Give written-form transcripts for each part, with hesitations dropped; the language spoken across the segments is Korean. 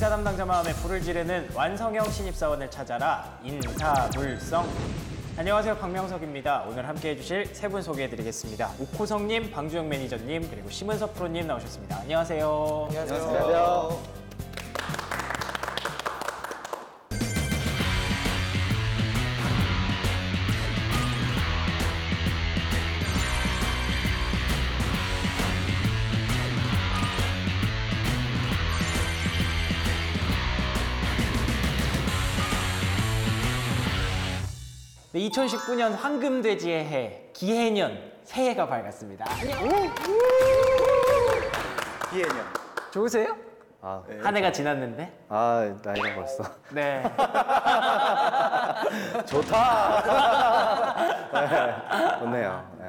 인사 담당자 마음에 불을 지르는 완성형 신입사원을 찾아라 인사불성. 안녕하세요, 박명석입니다. 오늘 함께해 주실 세 분 소개해드리겠습니다. 옥호성님, 방주영 매니저님, 그리고 심은섭 프로님 나오셨습니다. 안녕하세요. 안녕하세요. 안녕하세요. 네, 2019년 황금돼지의 해, 기해년, 새해가 밝았습니다. 기해년. 좋으세요? 네. 한 해가 지났는데? 나이가 벌써. 네. 좋다. 네, 좋네요. 네.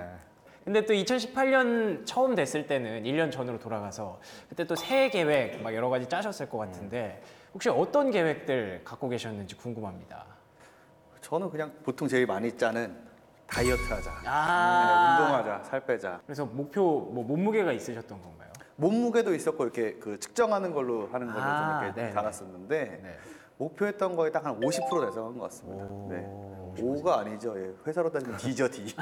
근데 또 2018년 처음 됐을 때는 1년 전으로 돌아가서 그때 또 새해 계획 막 여러 가지 짜셨을 것 같은데 혹시 어떤 계획들 갖고 계셨는지 궁금합니다. 저는 그냥 보통 제일 많이 짜는 다이어트 하자. 아. 네, 운동하자, 살 빼자. 그래서 목표, 뭐 몸무게가 있으셨던 건가요? 몸무게도 있었고 이렇게 그 측정하는 걸로 하는 걸로 아, 좀 이렇게 네네. 달았었는데 네. 목표했던 거에 딱 한 50% 달성한 것 같습니다. 네. 5가 아니죠. 예. 회사로 따지면 D죠, D.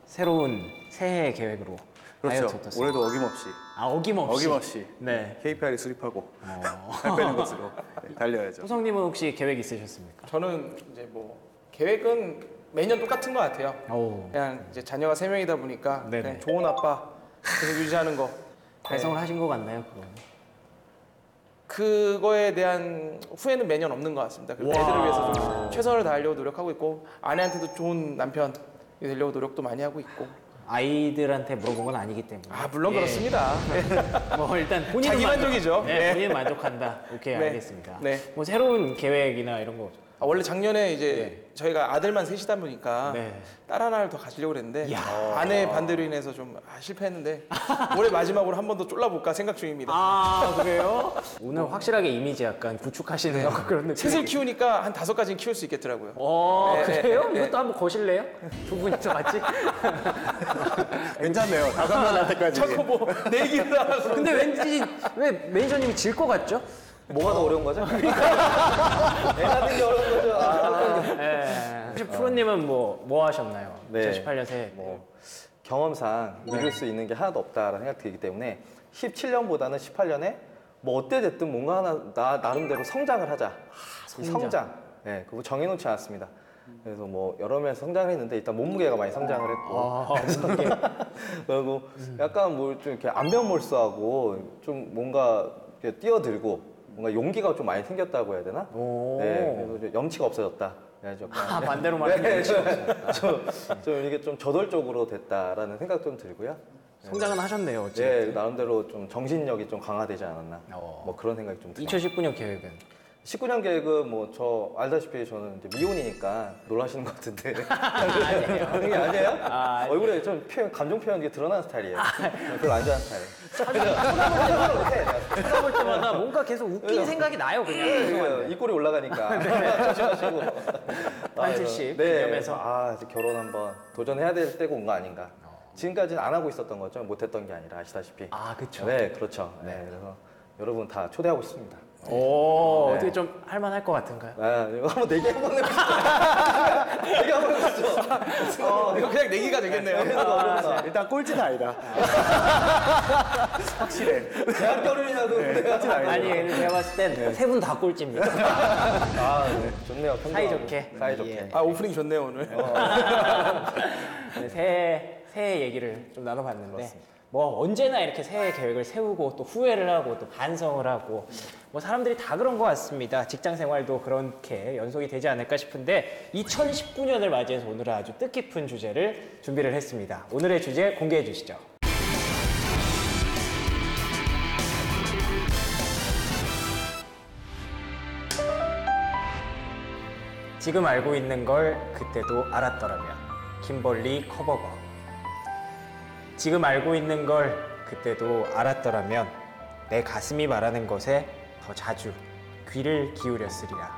새로운 새해 계획으로 다이어트 그렇죠. 어떻습니까? 올해도 어김없이. 어김없이. 네. 네. KPI를 수립하고 살 빼는 것으로 달려야죠. 호성님은 혹시 계획 있으셨습니까? 저는 이제 뭐 계획은 매년 똑같은 것 같아요. 오. 그냥 이제 자녀가 3명이다 보니까 네네. 그냥 좋은 아빠 계속 유지하는 거. 달성을 하신 것 같나요, 그거는? 그거에 대한 후회는 매년 없는 것 같습니다. 그리고 애들을 위해서 좀 최선을 다하려고 노력하고 있고 아내한테도 좋은 남편이 되려고 노력도 많이 하고 있고. 아이들한테 물어본 건 아니기 때문에. 물론 예. 그렇습니다. 뭐 일단 본인 자기 만족이죠. 네, 네. 본인 만족한다. 오케이, 네. 알겠습니다. 네. 뭐 새로운 계획이나 이런 거. 원래 작년에 이제 저희가 아들만 셋이다 보니까 네. 딸 하나를 더 가지려고 그랬는데 이야. 아내 반대로 인해서 좀 실패했는데 올해 마지막으로 한 번 더 쫄라볼까 생각 중입니다. 그래요? 오늘 확실하게 이미지 약간 구축하시는 그런 느낌. 셋을 키우니까 한 5가지는 키울 수 있겠더라고요. 네, 그래요? 네, 이것도 한번 거실래요? 두 분이서 같이? 괜찮네요. 5명 때까지. 자꾸 뭐 내기를 하면서. 근데 왠지 왜 매니저님이 질 것 같죠? 뭐가 더 어려운 거죠? 애 낳는 게 어려운 거죠. 네. 혹시 프로님은 뭐 하셨나요? 네. 2018년 새해. 뭐 경험상 이룰 수 있는 게 하나도 없다라는 생각이 들기 때문에 17년보다는 18년에 뭐 어때 됐든 뭔가 하나 나름대로 성장을 하자. 이 성장. 네, 그거 정해놓지 않았습니다. 그래서 뭐 여러 면에서 성장을 했는데 일단 몸무게가 많이 성장을 했고 그리고 약간 뭐 좀 이렇게 안면몰수하고 좀 뭔가 이렇게 뛰어들고 뭔가 용기가 좀 많이 생겼다고 해야 되나? 네, 그래서 염치가 없어졌다. 반대로 말하면 좀 이게 좀 저돌적으로 됐다라는 생각 좀 들고요. 성장은 하셨네요. 네, 어쨌든. 나름대로 좀 정신력이 좀 강화되지 않았나. 뭐 그런 생각이 좀 들어요. 2019년 계획은? 19년 계획은 뭐 저 알다시피 저는 이제 미혼이니까 놀라시는 것 같은데 아니에요. 그게 아니에요? 아, 얼굴에 좀 감정 표현이 드러나는 스타일이에요. 별로 안 좋아하는 스타일. 쳐다볼 때마다 뭔가 계속 웃긴 생각이 나요, 그냥. 입꼬리 올라가니까 조심하시고. 한치씩 네, 기념해서. 이제 결혼 한번 도전해야 될 때가 온 거 아닌가. 지금까지는 안 하고 있었던 거죠. 못했던 게 아니라 아시다시피. 그쵸. 네, 그렇죠. 네, 그래서 여러분 다 초대하고 싶습니다. 어떻게 좀 할만할 것 같은가요? 이거 한번 내기 한번 해보시죠. 내기 한번 해보시죠. 이거 그냥 내기가 되겠네요. 일단 꼴찌는 아니다. 확실해. 대학 결혼이라도 내가 아니, 제가 봤을 땐 세 분 다 꼴찌입니다. 네, 좋네요. 사이좋게. 사이좋게. 오프닝 좋네요 오늘. 네, 새해 얘기를 좀 나눠봤는데 뭐 언제나 이렇게 새해 계획을 세우고 또 후회를 하고 또 반성을 하고 뭐 사람들이 다 그런 것 같습니다. 직장 생활도 그렇게 연속이 되지 않을까 싶은데 2019년을 맞이해서 오늘은 아주 뜻깊은 주제를 준비를 했습니다. 오늘의 주제 공개해 주시죠. 지금 알고 있는 걸 그때도 알았더라면. 김벌리 커버곡. 지금 알고 있는 걸 그때도 알았더라면 내 가슴이 말하는 것에 더 자주 귀를 기울였으리라.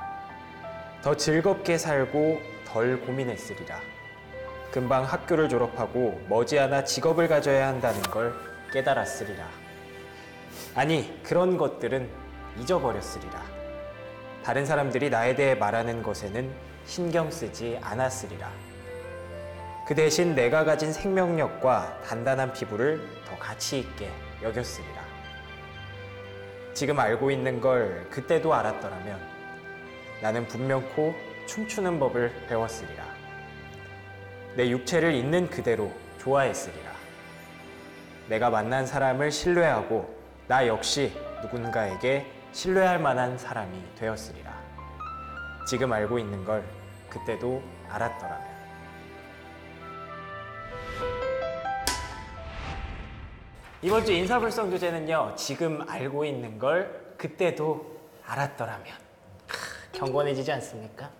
더 즐겁게 살고 덜 고민했으리라. 금방 학교를 졸업하고 머지않아 직업을 가져야 한다는 걸 깨달았으리라. 아니, 그런 것들은 잊어버렸으리라. 다른 사람들이 나에 대해 말하는 것에는 신경 쓰지 않았으리라. 그 대신 내가 가진 생명력과 단단한 피부를 더 가치 있게 여겼으리라. 지금 알고 있는 걸 그때도 알았더라면 나는 분명코 춤추는 법을 배웠으리라. 내 육체를 있는 그대로 좋아했으리라. 내가 만난 사람을 신뢰하고 나 역시 누군가에게 신뢰할 만한 사람이 되었으리라. 지금 알고 있는 걸 그때도 알았더라면. 이번 주 인사불성 주제는요, 지금 알고 있는 걸 그때도 알았더라면. 경건해지지 않습니까?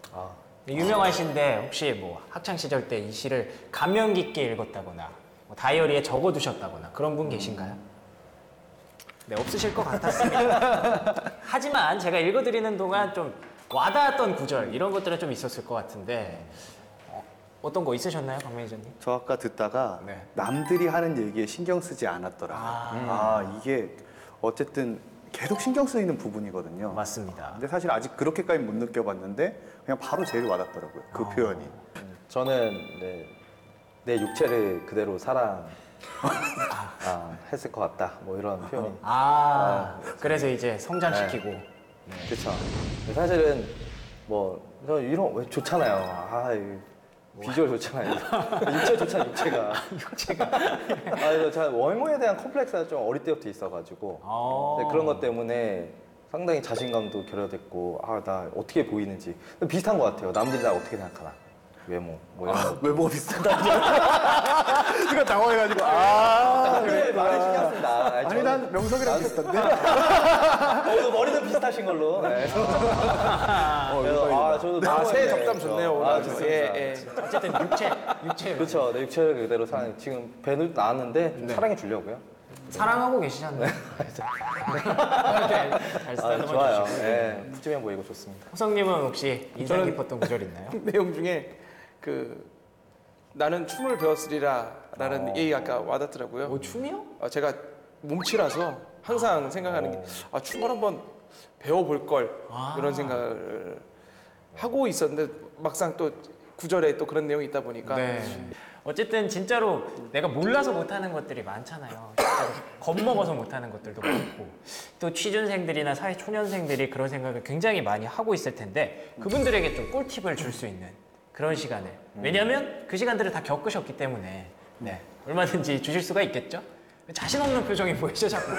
유명하신데 혹시 뭐 학창시절 때 이 시를 감명 깊게 읽었다거나 뭐 다이어리에 적어두셨다거나 그런 분 계신가요? 네, 없으실 것 같았습니다. 하지만 제가 읽어드리는 동안 좀 와닿았던 구절 이런 것들은 좀 있었을 것 같은데 어떤 거 있으셨나요, 박 매니저님? 저 아까 듣다가 네. 남들이 하는 얘기에 신경 쓰지 않았더라. 이게 어쨌든 계속 신경 쓰이는 부분이거든요. 맞습니다. 근데 사실 아직 그렇게까지 못 느껴봤는데 그냥 바로 제일 와닿더라고요. 그 표현이. 저는 내 육체를 그대로 사랑 했을 것 같다. 뭐 이런 표현이. 그래서 이제 성장시키고. 그렇죠. 사실은 뭐 저 이런 왜 좋잖아요. 비주얼 좋잖아요. 육체 좋잖아, 육체가. 그래서 제가 외모에 대한 컴플렉스가 좀 어릴 때부터 있어가지고 그런 것 때문에 상당히 자신감도 결여됐고 나 어떻게 보이는지 비슷한 것 같아요. 남들이 나 어떻게 생각하나. 외모 뭐 이런 거. 외모가 비슷하다. 이거 당황해가지고 그래 많이 신경 쓴다. 아니 난 명석이랑 비슷한데. 머리도 비슷하신 걸로. 네. 저도 새 적담 좋네요. 오늘. 좋습니다. 예. 어쨌든 육체. 그렇죠. 내 육체를 그대로 사랑. 지금 배를 낳았는데 좀 사랑해 주려고요. 사랑하고 계시잖아요. 잘 쓰다듬어 좋아요. 주시고. 네, 푸짐해 보이고 좋습니다. 호성님은 혹시 인상 저는- 깊었던 구절 있나요? 내용 중에 나는 춤을 배웠으리라라는 얘기가 아까 와닿더라고요. 춤이요? 제가 몸치라서 항상 생각하는 게 춤을 한번 배워볼 걸 이런 생각을 하고 있었는데 막상 또 구절에 또 그런 내용이 있다 보니까 어쨌든 진짜로 내가 몰라서 못하는 것들이 많잖아요. 진짜로 겁먹어서 못하는 것들도 많고 또 취준생들이나 사회 초년생들이 그런 생각을 굉장히 많이 하고 있을 텐데 그분들에게 좀 꿀팁을 줄 수 있는 그런 시간을 왜냐하면 그 시간들을 다 겪으셨기 때문에 얼마든지 주실 수가 있겠죠? 자신 없는 표정이 보이죠 자꾸.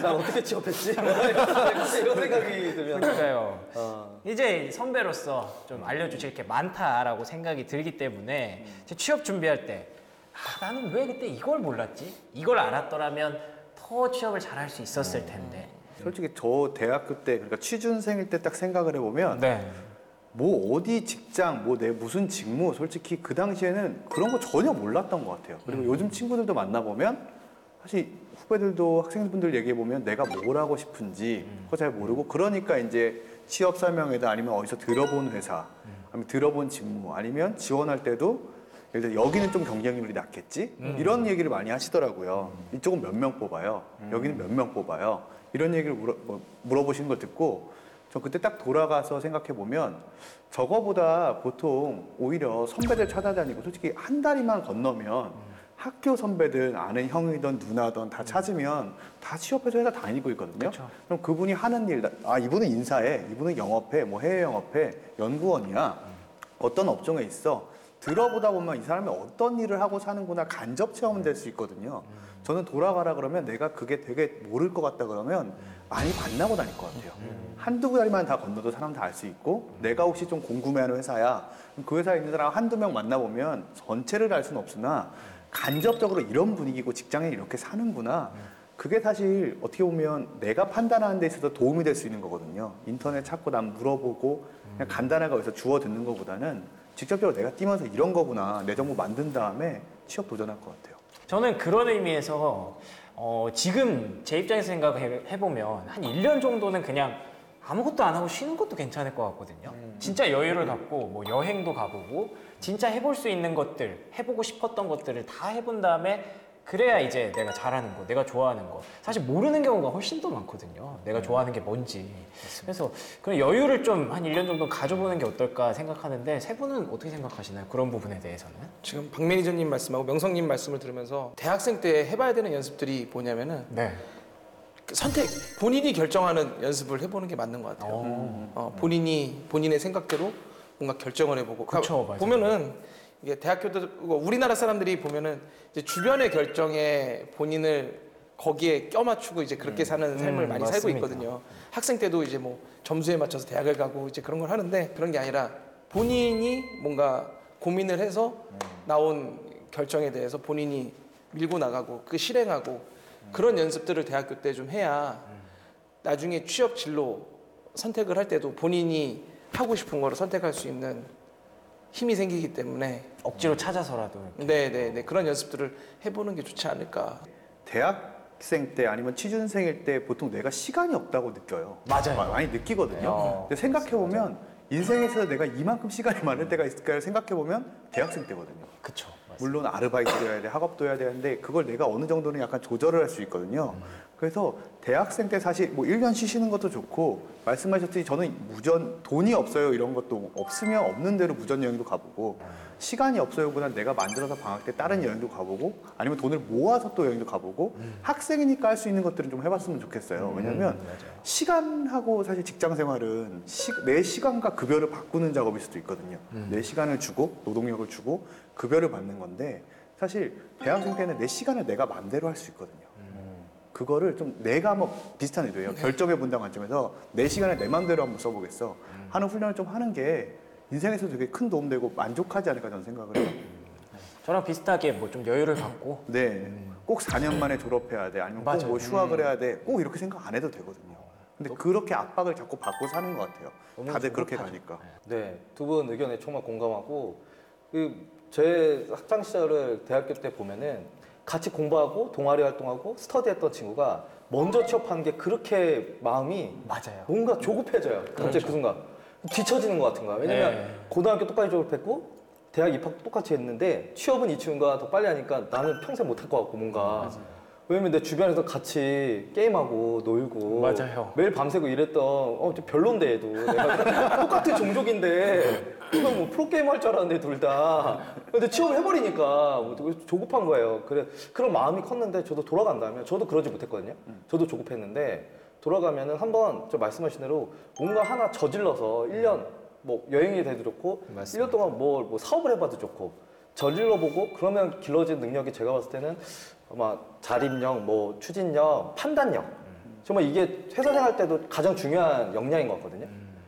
난 어떻게 취업했지? 이런 생각이 들면. 그러니까요. 이제 선배로서 좀 알려주실 게 많다라고 생각이 들기 때문에 제 취업 준비할 때 나는 왜 그때 이걸 몰랐지? 이걸 알았더라면 더 취업을 잘할 수 있었을 텐데. 솔직히 저 대학교 때 그러니까 취준생일 때 딱 생각을 해보면 네. 뭐 어디 직장 뭐 내 무슨 직무 솔직히 그 당시에는 그런 거 전혀 몰랐던 것 같아요. 그리고 요즘 친구들도 만나보면 사실 후배들도 학생분들 얘기해보면 내가 뭘 하고 싶은지 그거 잘 모르고 그러니까 이제 취업 설명회다 아니면 어디서 들어본 회사 아니면 들어본 직무 아니면 지원할 때도 예를 들어 여기는 좀 경쟁률이 낮겠지 이런 얘기를 많이 하시더라고요. 이쪽은 몇 명 뽑아요. 여기는 몇 명 뽑아요. 이런 얘기를 물어보시는 걸 듣고 저 그때 딱 돌아가서 생각해 보면 저거보다 보통 오히려 선배들 찾아다니고 솔직히 한 다리만 건너면 학교 선배들 아는 형이든 누나든 다 찾으면 다 취업해서 회사 다니고 있거든요. 그쵸. 그럼 그분이 하는 일, 이분은 인사해, 이분은 영업해, 뭐 해외 영업해, 연구원이야. 어떤 업종에 있어. 들어보다 보면 이 사람이 어떤 일을 하고 사는구나 간접 체험은 될 수 있거든요. 저는 돌아가라 그러면 내가 그게 되게 모를 것 같다 그러면 많이 만나고 다닐 것 같아요. 한두 다리만 다 건너도 사람 다 알 수 있고 내가 혹시 좀 궁금해하는 회사야. 그럼 그 회사에 있는 사람 한두 명 만나보면 전체를 알 수는 없으나 간접적으로 이런 분위기고 직장에 이렇게 사는구나. 그게 사실 어떻게 보면 내가 판단하는 데 있어서 도움이 될 수 있는 거거든요. 인터넷 찾고 난 물어보고 그냥 간단하게 어디서 주워 듣는 것보다는 직접적으로 내가 뛰면서 이런 거구나. 내 정보 만든 다음에 취업 도전할 것 같아요. 저는 그런 의미에서 지금 제 입장에서 생각해보면 한 1년 정도는 그냥 아무것도 안 하고 쉬는 것도 괜찮을 것 같거든요. 진짜 여유를 갖고 뭐 여행도 가보고 진짜 해볼 수 있는 것들, 해보고 싶었던 것들을 다 해본 다음에 그래야 이제 내가 잘하는 거, 내가 좋아하는 거. 사실 모르는 경우가 훨씬 더 많거든요. 내가 좋아하는 게 뭔지. 그래서 그런 여유를 좀 한 1년 정도 가져보는 게 어떨까 생각하는데 세 분은 어떻게 생각하시나요? 그런 부분에 대해서는? 지금 박 매니저님 말씀하고 명성님 말씀을 들으면서 대학생 때 해봐야 되는 연습들이 뭐냐면은 네. 그 선택, 본인이 결정하는 연습을 해보는 게 맞는 것 같아요. 본인이 본인의 생각대로 뭔가 결정을 해보고. 그쵸, 맞아요. 보면은 이게 대학교도 우리나라 사람들이 보면은 이제 주변의 결정에 본인을 거기에 껴맞추고 이제 그렇게 사는 삶을 많이 살고 맞습니다. 있거든요. 학생 때도 이제 뭐 점수에 맞춰서 대학을 가고 이제 그런 걸 하는데 그런 게 아니라 본인이 뭔가 고민을 해서 나온 결정에 대해서 본인이 밀고 나가고 그 실행하고 그런 연습들을 대학교 때 좀 해야 나중에 취업 진로 선택을 할 때도 본인이 하고 싶은 거를 선택할 수 있는 힘이 생기기 때문에 억지로 찾아서라도. 네네네 그런 연습들을 해보는 게 좋지 않을까. 대학생 때 아니면 취준생일 때 보통 내가 시간이 없다고 느껴요. 맞아요. 많이 느끼거든요. 근데 생각해보면 인생에서 내가 이만큼 시간이 많을 때가 있을까를 생각해보면 대학생 때거든요. 그쵸. 물론 아르바이트도 해야 돼, 학업도 해야 되는데 그걸 내가 어느 정도는 약간 조절을 할 수 있거든요. 그래서 대학생 때 사실 뭐 1년 쉬시는 것도 좋고 말씀하셨듯이 저는 무전 돈이 없어요 이런 것도 없으면 없는 대로 무전 여행도 가보고 시간이 없어요보다 내가 만들어서 방학 때 다른 여행도 가보고 아니면 돈을 모아서 또 여행도 가보고 학생이니까 할 수 있는 것들은 좀 해봤으면 좋겠어요. 왜냐면 시간하고 사실 직장 생활은 내 시간과 급여를 바꾸는 작업일 수도 있거든요. 내 시간을 주고 노동력을 주고 급여를 받는 건데 사실 대학생 때는 내 시간을 내가 마음대로 할 수 있거든요. 그거를 좀 내가 한번 비슷한 의도예요. 결정해 본다는 관점에서 내 시간을 내 마음대로 한번 써보겠어 하는 훈련을 좀 하는 게 인생에서 되게 큰 도움 되고 만족하지 않을까 저는 생각을 해요. 저랑 비슷하게 뭐 좀 여유를 갖고 네, 꼭 4년 만에 졸업해야 돼 아니면 꼭 맞아요. 뭐 휴학을 해야 돼 꼭 이렇게 생각 안 해도 되거든요. 근데 그렇게 압박을 자꾸 받고 사는 것 같아요. 다들 그렇게 가니까. 네, 두 분 의견에 정말 공감하고 제 학창 시절을 대학교 때 보면은 같이 공부하고 동아리 활동하고 스터디했던 친구가 먼저 취업하는 게 그렇게 마음이 맞아요. 뭔가 조급해져요. 갑자기 그 순간 뒤처지는 것 같은 거야. 왜냐면 네. 고등학교 똑같이 졸업했고 대학 입학도 똑같이 했는데 취업은 이 친구가 더 빨리 하니까 나는 평생 못할 것 같고 뭔가 왜냐면 내 주변에서 같이 게임하고 놀고 맞아요. 매일 밤새고 이랬던 좀 별론데 얘도 내가 똑같은 종족인데 이거 뭐 프로게이머 할 줄 알았는데 둘 다 근데 취업을 해버리니까 뭐 조급한 거예요. 그래 그런 마음이 컸는데 저도 돌아간다면 저도 그러지 못했거든요. 저도 조급했는데 돌아가면은 한번 저 말씀하신 대로 뭔가 하나 저질러서 1년 뭐 여행이 돼도 좋고 맞습니다. 1년 동안 뭐 사업을 해봐도 좋고 저질러 보고 그러면 길러진 능력이 제가 봤을 때는 아마 자립력, 뭐 추진력, 판단력 정말 이게 회사 생활 때도 가장 중요한 역량인 것 같거든요.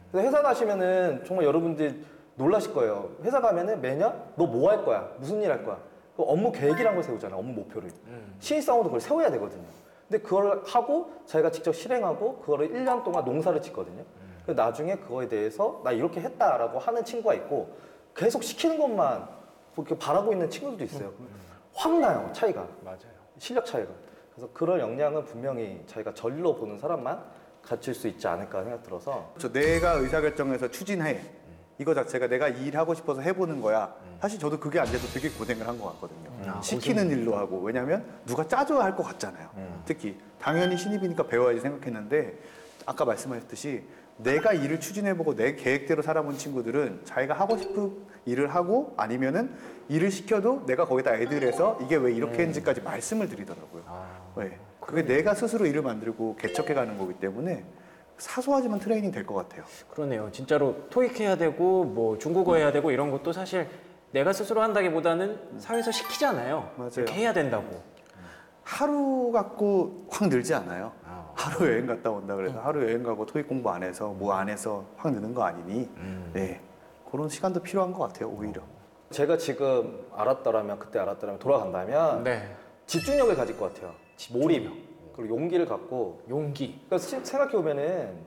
그래서 회사 가시면은 정말 여러분들이 놀라실 거예요. 회사 가면은 매년 너 뭐 할 거야? 무슨 일 할 거야? 그 업무 계획이란 걸 세우잖아요. 업무 목표를. 신입사원도 그걸 세워야 되거든요. 근데 그걸 하고 자기가 직접 실행하고 그거를 1년 동안 농사를 짓거든요. 그래서 나중에 그거에 대해서 나 이렇게 했다라고 하는 친구가 있고 계속 시키는 것만 이렇게 바라고 있는 친구들도 있어요. 확 나요, 차이가. 맞아요. 실력 차이가. 그래서 그런 역량은 분명히 자기가 절로 보는 사람만 갖출 수 있지 않을까 생각 들어서 내가 의사결정해서 추진해 이거 자체가 내가 이 일 하고 싶어서 해보는 거야. 사실 저도 그게 안 돼도 되게 고생을 한 것 같거든요. 시키는 일로 하고 왜냐하면 누가 짜줘야 할 것 같잖아요. 특히 당연히 신입이니까 배워야지 생각했는데 아까 말씀하셨듯이 내가 일을 추진해보고 내 계획대로 살아본 친구들은 자기가 하고 싶은 일을 하고 아니면은 일을 시켜도 내가 거기다 애들해서 이게 왜 이렇게 했는지까지 말씀을 드리더라고요. 네. 그게 내가 스스로 일을 만들고 개척해가는 거기 때문에 사소하지만 트레이닝 될 것 같아요. 그러네요. 진짜로 토익 해야 되고 뭐 중국어 해야 되고 이런 것도 사실 내가 스스로 한다기보다는 사회에서 시키잖아요. 맞아요. 이렇게 해야 된다고. 하루 갖고 확 늘지 않아요. 하루 여행 갔다 온다 그래서 하루 여행 가고 토익 공부 안 해서 뭐 안 해서 확 느는 거 아니니. 네. 그런 시간도 필요한 것 같아요. 오히려. 제가 지금 알았더라면 그때 알았더라면 돌아간다면 네. 집중력을 가질 것 같아요. 몰입 그리고 용기를 갖고 용기. 그러니까 생각해 보면은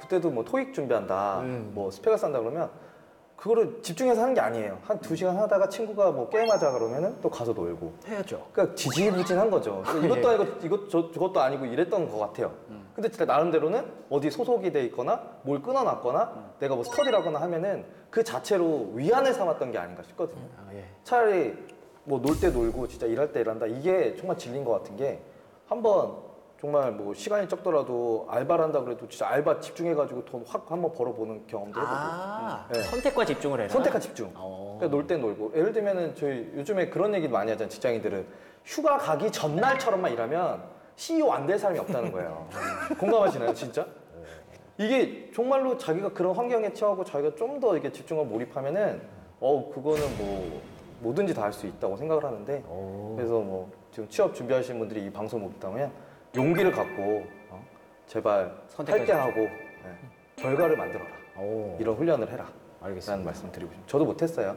그때도 뭐 토익 준비한다, 뭐 스펙을 쌓는다 그러면 그거를 집중해서 하는 게 아니에요. 한 2시간 하다가 친구가 뭐 게임하자 그러면은 또 가서 놀고. 해야죠. 그러니까 지지부진한 거죠. 이것도 아니고 저것도 아니고 이랬던 것 같아요. 근데 진짜 나름대로는 어디 소속이 돼 있거나 뭘 끊어놨거나 내가 뭐 스터디를 하거나 하면은 그 자체로 위안을 삼았던 게 아닌가 싶거든요. 아, 예. 차라리 뭐 놀 때 놀고 진짜 일할 때 일한다. 이게 정말 진리인 것 같은 게 한번 정말 뭐 시간이 적더라도 알바를 한다 그래도 진짜 알바 집중해가지고 돈 확 한번 벌어보는 경험도 해보고. 네. 선택과 집중을 해라. 선택과 집중. 그러니까 놀 때 놀고. 예를 들면은 저희 요즘에 그런 얘기 많이 하잖아요. 직장인들은 휴가 가기 전날처럼만 일하면 CEO 안 될 사람이 없다는 거예요. 공감하시나요, 진짜? 이게 정말로 자기가 그런 환경에 처하고 자기가 좀 더 이렇게 집중하고 몰입하면은 그거는 뭐 뭐든지 다 할 수 있다고 생각을 하는데 그래서 뭐 지금 취업 준비하시는 분들이 이 방송 못 듣다면 용기를 갖고 제발 할 때 하고 결과를 만들어라. 이런 훈련을 해라. 알겠습니다. 라는 말씀 드리고 싶습니다. 저도 못했어요.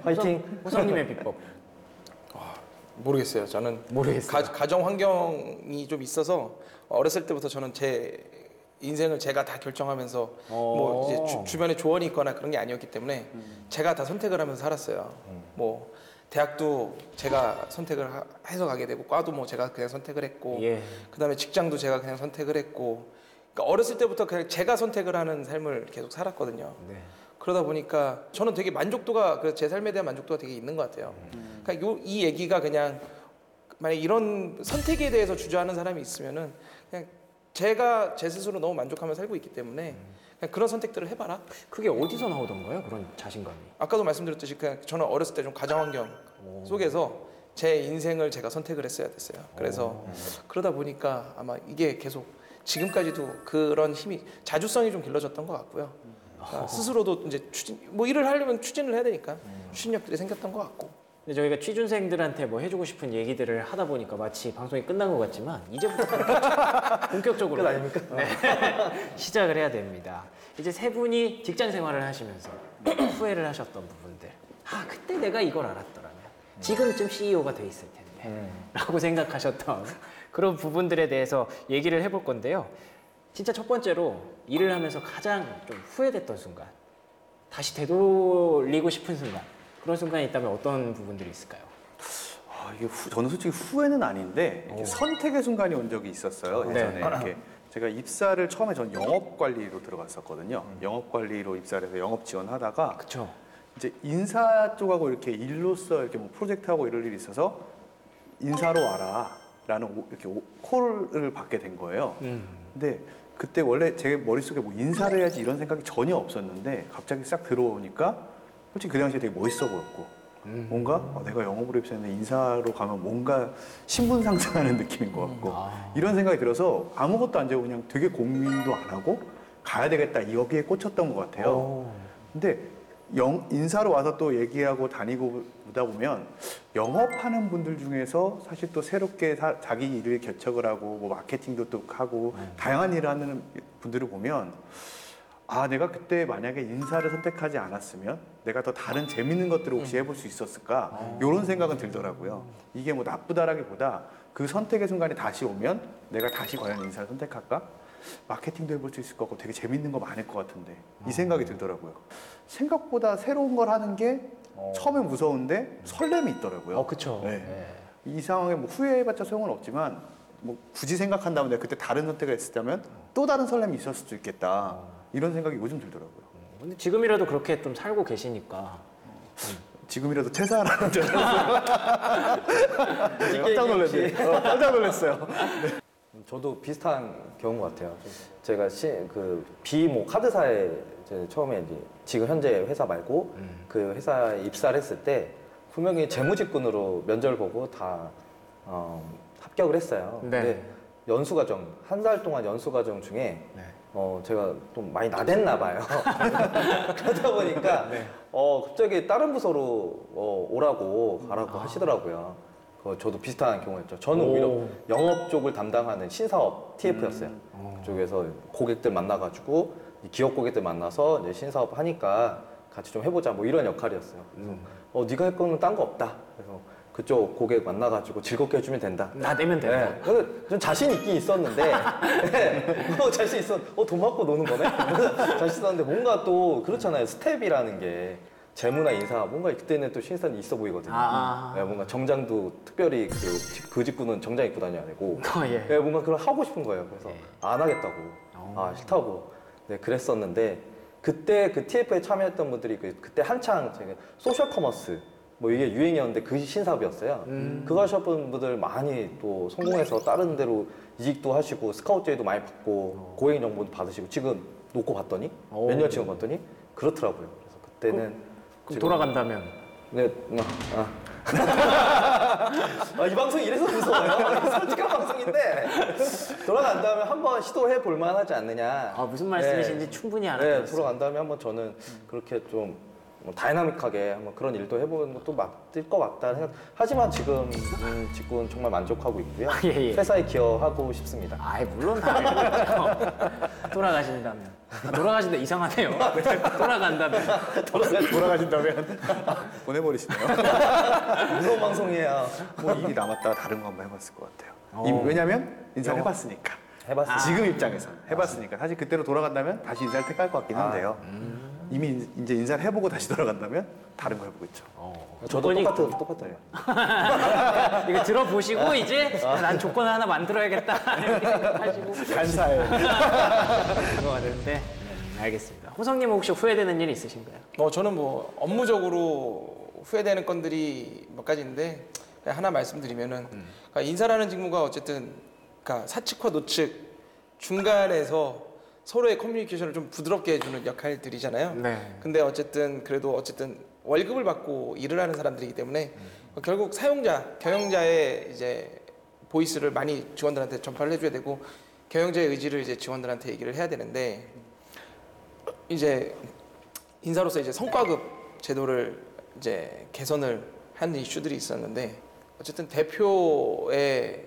화이팅! 호성님의 비법. 모르겠어요. 저는 모르겠어요. 가정 환경이 좀 있어서 어렸을 때부터 저는 제 인생을 제가 다 결정하면서 뭐 이제 주변에 조언이 있거나 그런 게 아니었기 때문에 제가 다 선택을 하면서 살았어요. 뭐 대학도 제가 선택을 해서 가게 되고 과도 뭐 제가 그냥 선택을 했고 예. 그다음에 직장도 제가 그냥 선택을 했고 그러니까 어렸을 때부터 그냥 제가 선택을 하는 삶을 계속 살았거든요. 네. 그러다 보니까 저는 되게 만족도가 제 삶에 대한 만족도가 되게 있는 것 같아요. 그러니까 이 얘기가 그냥 만약 이런 선택에 대해서 주저하는 사람이 있으면은 그냥 제가 제 스스로 너무 만족하며 살고 있기 때문에 그냥 그런 선택들을 해봐라. 그게 어디서 나오던가요? 그런 자신감이. 아까도 말씀드렸듯이 그냥 저는 어렸을 때 좀 가정 환경 속에서 제 인생을 제가 선택을 했어야 됐어요. 그래서 그러다 보니까 아마 이게 계속 지금까지도 그런 힘이 자주성이 좀 길러졌던 것 같고요. 그러니까 스스로도 이제 뭐 일을 하려면 추진을 해야 되니까 추진력들이 생겼던 것 같고. 근데 저희가 취준생들한테 뭐 해주고 싶은 얘기들을 하다 보니까 마치 방송이 끝난 것 같지만 이제부터 본격적으로 끝 아닙니까? 네. 시작을 해야 됩니다. 이제 세 분이 직장 생활을 하시면서 후회를 하셨던 부분들. 그때 내가 이걸 알았더라면 지금쯤 CEO가 돼 있을 텐데 라고 생각하셨던 그런 부분들에 대해서 얘기를 해볼 건데요. 진짜 첫 번째로 일을 하면서 가장 좀 후회됐던 순간, 다시 되돌리고 싶은 순간, 그런 순간이 있다면 어떤 부분들이 있을까요? 이게 저는 솔직히 후회는 아닌데 이렇게 선택의 순간이 온 적이 있었어요. 예전에 네. 이렇게 제가 입사를 처음에 전 영업관리로 들어갔었거든요. 영업관리로 입사를 해서 영업 지원하다가 그렇죠. 이제 인사 쪽하고 이렇게 일로서 이렇게 뭐 프로젝트하고 이럴 일이 있어서 인사로 와라라는 이렇게 콜을 받게 된 거예요. 근데 그때 원래 제 머릿속에 뭐 인사를 해야지 이런 생각이 전혀 없었는데 갑자기 싹 들어오니까 솔직히 그 당시에 되게 멋있어 보였고 뭔가 내가 영업으로 입사했는데 인사로 가면 뭔가 신분 상승하는 느낌인 것 같고 이런 생각이 들어서 아무것도 안 재고 그냥 되게 고민도 안 하고 가야 되겠다 여기에 꽂혔던 것 같아요. 근데 인사로 와서 또 얘기하고 다니고 보다 보면 영업하는 분들 중에서 사실 또 새롭게 자기 일을 개척을 하고 뭐 마케팅도 또 하고 다양한 일을 하는 분들을 보면 내가 그때 만약에 인사를 선택하지 않았으면 내가 더 다른 재밌는 것들을 혹시 해볼 수 있었을까 이런 생각은 들더라고요. 이게 뭐 나쁘다라기보다 그 선택의 순간이 다시 오면 내가 다시 과연 인사를 선택할까? 마케팅도 해볼 수 있을 것 같고 되게 재밌는 거 많을 것 같은데 이 생각이 들더라고요. 생각보다 새로운 걸 하는 게 처음엔 무서운데 설렘이 있더라고요. 그렇죠. 네. 이 상황에 뭐 후회해봤자 소용은 없지만 뭐 굳이 생각한다면 내가 그때 다른 선택을 했었다면 또 다른 설렘이 있었을 수도 있겠다. 이런 생각이 요즘 들더라고요. 근데 지금이라도 그렇게 좀 살고 계시니까 지금이라도 퇴사하라는 줄 알았어요. 깜짝 놀랐네. 깜짝 놀랐어요. 저도 비슷한 경우인 것 같아요. 제가 비모 카드사에 처음에 이제 지금 현재 회사 말고 그 회사에 입사를 했을 때 분명히 재무직군으로 면접을 보고 다 합격을 했어요. 네. 근데 연수과정 한 달 동안 연수과정 중에 제가 좀 많이 나댔나 봐요. 그러다 보니까 갑자기 다른 부서로 오라고 가라고 하시더라고요. 저도 비슷한 경우였죠. 저는 오히려 영업 쪽을 담당하는 신사업 TF였어요. 그쪽에서 고객들 만나가지고 기업 고객들 만나서 이제 신사업 하니까 같이 좀 해보자 뭐 이런 역할이었어요. 그래서 네가 할 거는 딴 거 없다. 그래서 그쪽 고객 만나가지고 즐겁게 해주면 된다. 나대면 된다. 네. 그래서 좀 자신 있긴 있었는데, 자신 있어. 돈 받고 노는 거네? 자신 있었는데 뭔가 또 그렇잖아요. 스텝이라는 게 재무나 인사 뭔가 그때는 또 신선이 있어 보이거든요. 네, 뭔가 정장도 특별히 그 직구는 정장 입고 다녀야 되고, 예. 네, 뭔가 그걸 하고 싶은 거예요. 그래서 안 하겠다고, 싫다고, 네, 그랬었는데 그때 그 TF에 참여했던 분들이 그때 한창 제가 소셜 커머스 뭐 이게 유행이었는데 그 신사업이었어요. 그거 하셨던 분들 많이 또 성공해서 다른 데로 이직도 하시고 스카우트 제의도 많이 받고 고행 정보도 받으시고 지금 놓고 봤더니 몇 년 지금 봤더니 그렇더라고요. 그래서 그때는 그럼 지금- 돌아간다면 네, 이 방송 이래서 무서워요. 솔직한 방송인데 돌아간다면 한번 시도해 볼 만하지 않느냐. 무슨 말씀이신지 충분히 네, 알아들었어요. 돌아간다면 한번 저는 그렇게 좀 다이나믹하게 한번 그런 일도 해보는 것도 맞을 것 같다 생각. 하지만 지금 직군 정말 만족하고 있고요. 예. 회사에 기여하고 싶습니다. 물론 다 알고 있죠. 돌아가신다면. 돌아가신다 이상하네요. 돌아간다면. 돌아가신다면 보내버리시네요. 무서운 방송이에요. 뭐 일이 남았다가 다른 거 한번 해봤을 것 같아요. 왜냐면 인사를 해봤으니까. 해봤어요. 지금 입장에서 해봤으니까 사실 그때로 돌아간다면 다시 인사를 택할 것 같긴 한데요. 이미 이제 인사를 해보고 다시 돌아간다면 다른 거 해보고 있죠. 저도 조건이- 똑같아요. 이거 들어보시고 이제 난 조건 하나 만들어야겠다 이렇게 생각하시고 간사해. 그거 되는데 알겠습니다. 호성님 혹시 후회되는 일 있으신가요? 저는 뭐 업무적으로 후회되는 건들이 몇 가지인데 그냥 하나 말씀드리면은 그러니까 인사라는 직무가 어쨌든 그러니까 사측과 노측 중간에서 서로의 커뮤니케이션을 좀 부드럽게 해주는 역할들이잖아요. 네. 근데 어쨌든 그래도 어쨌든 월급을 받고 일을 하는 사람들이기 때문에 결국 사용자, 경영자의 이제 보이스를 많이 직원들한테 전파를 해줘야 되고 경영자의 의지를 이제 직원들한테 얘기를 해야 되는데 이제 인사로서 이제 성과급 제도를 이제 개선을 하는 이슈들이 있었는데 어쨌든 대표의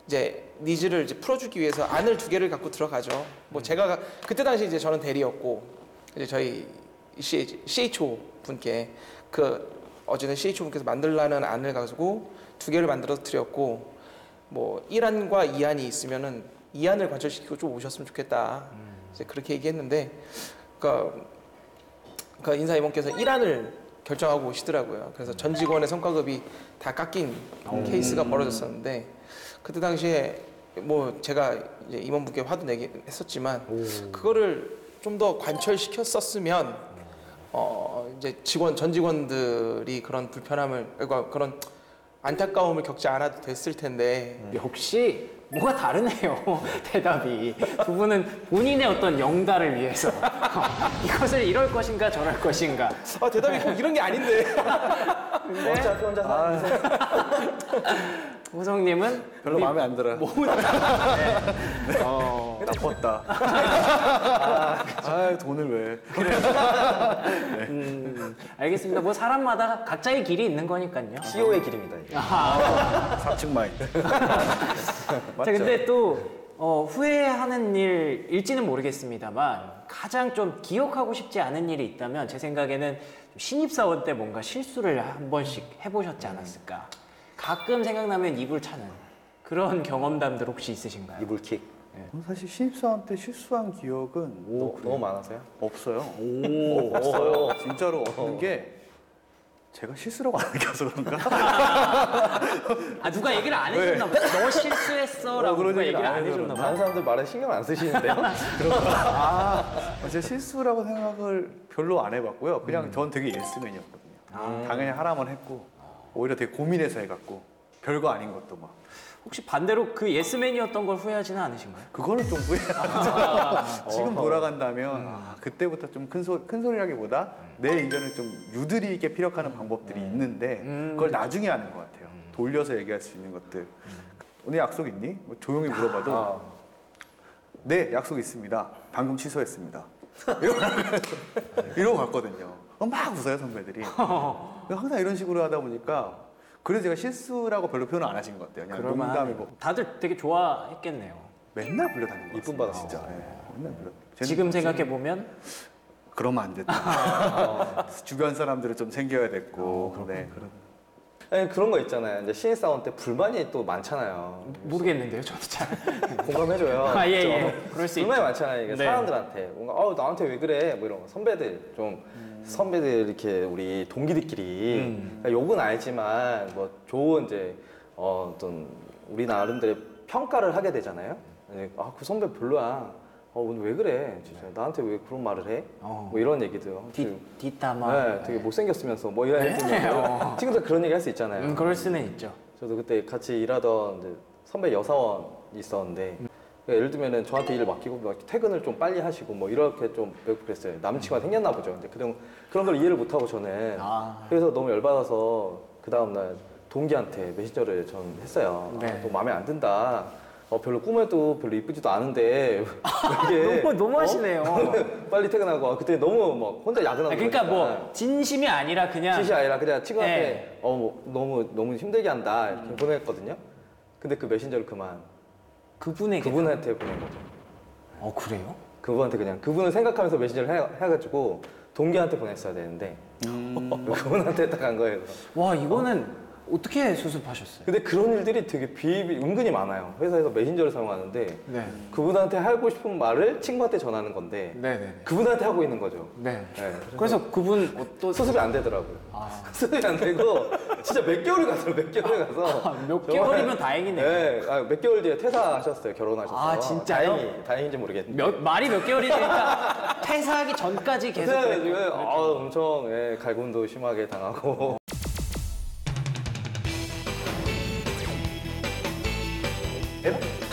이제 니즈를 이제 풀어주기 위해서 안을 2개를 갖고 들어가죠. 뭐 제가 그때 당시 이제 저는 대리였고 이제 저희 CHO 분께 어쨌든 CHO 분께서 만들라는 안을 가지고 2개를 만들어서 드렸고 뭐 1안과 2안이 있으면은 2안을 관철시키고 좀 오셨으면 좋겠다. 이제 그렇게 얘기했는데 그러니까 인사임원께서 1안을 결정하고 오시더라고요. 그래서 전 직원의 성과급이 다 깎인 케이스가 벌어졌었는데 그때 당시에 뭐 제가 이제 임원분께 화도 내긴 했었지만 그거를 좀 더 관철시켰었으면 이제 전 직원들이 그런 불편함을 그러니까 그런 안타까움을 겪지 않아도 됐을 텐데 역시 뭐가 다르네요. 대답이 두 분은 본인의 어떤 영달을 위해서 이것을 이럴 것인가 저럴 것인가. 대답이 꼭 이런 게 아닌데 어차피 혼자 사는 호성님은 별로 마음에 안 들어요. 나빴다. 돈을 왜? 알겠습니다. 뭐 사람마다 각자의 길이 있는 거니까요. CEO의 길입니다. 이게. 사측 마인드. 자, 근데 또 후회하는 일일지는 모르겠습니다만 가장 좀 기억하고 싶지 않은 일이 있다면 제 생각에는 신입사원 때 뭔가 실수를 한 번씩 해보셨지 않았을까. 가끔 생각나면 입을 차는 그런 경험담들 혹시 있으신가요? 이불킥. 사실 신입사원 때 실수한 기억은 너무 많아서요? 없어요. 없어요. 진짜로 없는 게 제가 실수라고 안 느껴서 그런가? 누가 얘기를 안 해줬나 보다. 너 실수했어라고 그런 누가 얘기를 얘기를 안 안 해줬나 다른 보다. 사람들 말에 신경 안 쓰시는데요? 제가 실수라고 생각을 별로 안 해봤고요. 그냥 전 되게 예스맨이었거든요. 당연히 하라만 했고 오히려 되게 고민해서 해갖고 별거 아닌 것도 막 혹시 반대로 그 예스맨이었던 걸 후회하지는 않으신가요? 그거는 좀 후회하죠. 지금 돌아간다면 그때부터 좀 큰 소리라기보다 내 의견을 좀 유들이 있게 피력하는 방법들이 있는데 그걸 나중에 하는 것 같아요. 돌려서 얘기할 수 있는 것들. 오늘 약속 있니? 뭐 조용히 물어봐도 네, 약속 있습니다. 방금 취소했습니다. 이러고 갔거든요. 막 웃어요, 선배들이. 항상 이런 식으로 하다 보니까 그래서 제가 실수라고 별로 표현을 안 하신 것 같아요. 그냥 농담이고. 다들 되게 좋아했겠네요. 맨날 불려다니는 거 이쁨 받았어요. 진짜. 맨날 불러. 지금 생각해 보면 그러면 안 됐다. 주변 사람들을 좀 챙겨야 됐고. 네. 아니, 그런 거 있잖아요. 이제 신입사원 때 불만이 또 많잖아요. 모르겠는데요, 저도 잘. 공감해줘요. 예, 그렇죠? 예. 그럴 수 불만이 있죠. 많잖아요. 이게 네. 사람들한테 뭔가 나한테 왜 그래? 뭐 이런 거. 선배들 좀 선배들 이렇게 우리 동기들끼리 그러니까 욕은 알지만 뭐 좋은 이제 어떤 우리 나름대로의 평가를 하게 되잖아요. 그 선배 별로야. 오늘 왜 그래? 진짜 나한테 왜 그런 말을 해? 어. 뭐 이런 얘기도. 뒷담화. 네, 되게 못생겼으면서 뭐 이런 얘기 친구들 그런 얘기 할 수 있잖아요. 그럴 수는 있죠. 저도 그때 같이 일하던 이제 선배 여사원이 있었는데 그러니까 예를 들면은 저한테 일을 맡기고 막 퇴근을 좀 빨리 하시고 뭐 이렇게 좀 그랬어요. 남친과 생겼나 보죠. 근데 그런 걸 이해를 못 하고 저는 그래서 너무 열받아서 그 다음 날 동기한테 메신저를 전 했어요. 네. 또 마음에 안 든다. 별로 꿈에도 별로 이쁘지도 않은데 이게 너무 하시네요. 빨리 퇴근하고 그때 너무 막 혼자 야근하고 그러니까 그러니까. 뭐 진심이 아니라 그냥 짓이 아니라 그냥 친구한테 네. 뭐 너무 힘들게 한다 이렇게 보냈거든요. 근데 그 메신저를 그분에게. 그분한테 보낸 거죠. 그래요? 그분한테 그냥 그분을 생각하면서 메신저를 해가지고 동기한테 보냈어야 되는데 그분한테 딱 간 거예요. 와 이거는 어떻게 수습하셨어요? 근데 그런 일들이 되게 은근히 많아요. 회사에서 메신저를 사용하는데 네. 그분한테 하고 싶은 말을 친구한테 전하는 건데 네네. 그분한테 하고 있는 거죠. 네. 네, 그래서 그분 또 수습이 안 되더라고요. 수습이 안 되고 진짜 몇 개월이 갔어요. 몇 개월이 가서 몇 정말, 개월이면 다행이네요. 네, 몇 개월 뒤에 퇴사하셨어요. 결혼하셨어요. 아, 진짜요? 다행인지 모르겠는데. 말이 몇 개월이 되니까 퇴사하기 전까지 계속 퇴사해가지고 엄청 갈굼도 심하게 당하고.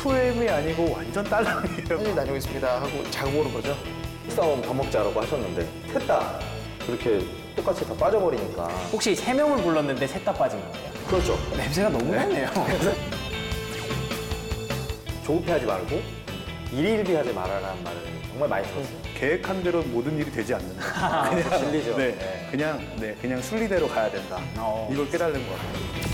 FM이 아니고 완전 딸랑이에요. 사실 다녀오겠습니다 하고 자고 오는 거죠. 싸움 밥 먹자라고 하셨는데 셋 다 그렇게 똑같이 다 빠져버리니까. 혹시 3명을 불렀는데 셋 다 빠진 거예요? 그렇죠. 냄새가 너무 나네요. 조급해하지 말고 일일비하지 말아라는 말을 정말 많이 들었어요. 계획한 대로 모든 일이 되지 않는다. 진리죠. 그냥 순리대로 가야 된다. 이걸 깨달은 것 같아요.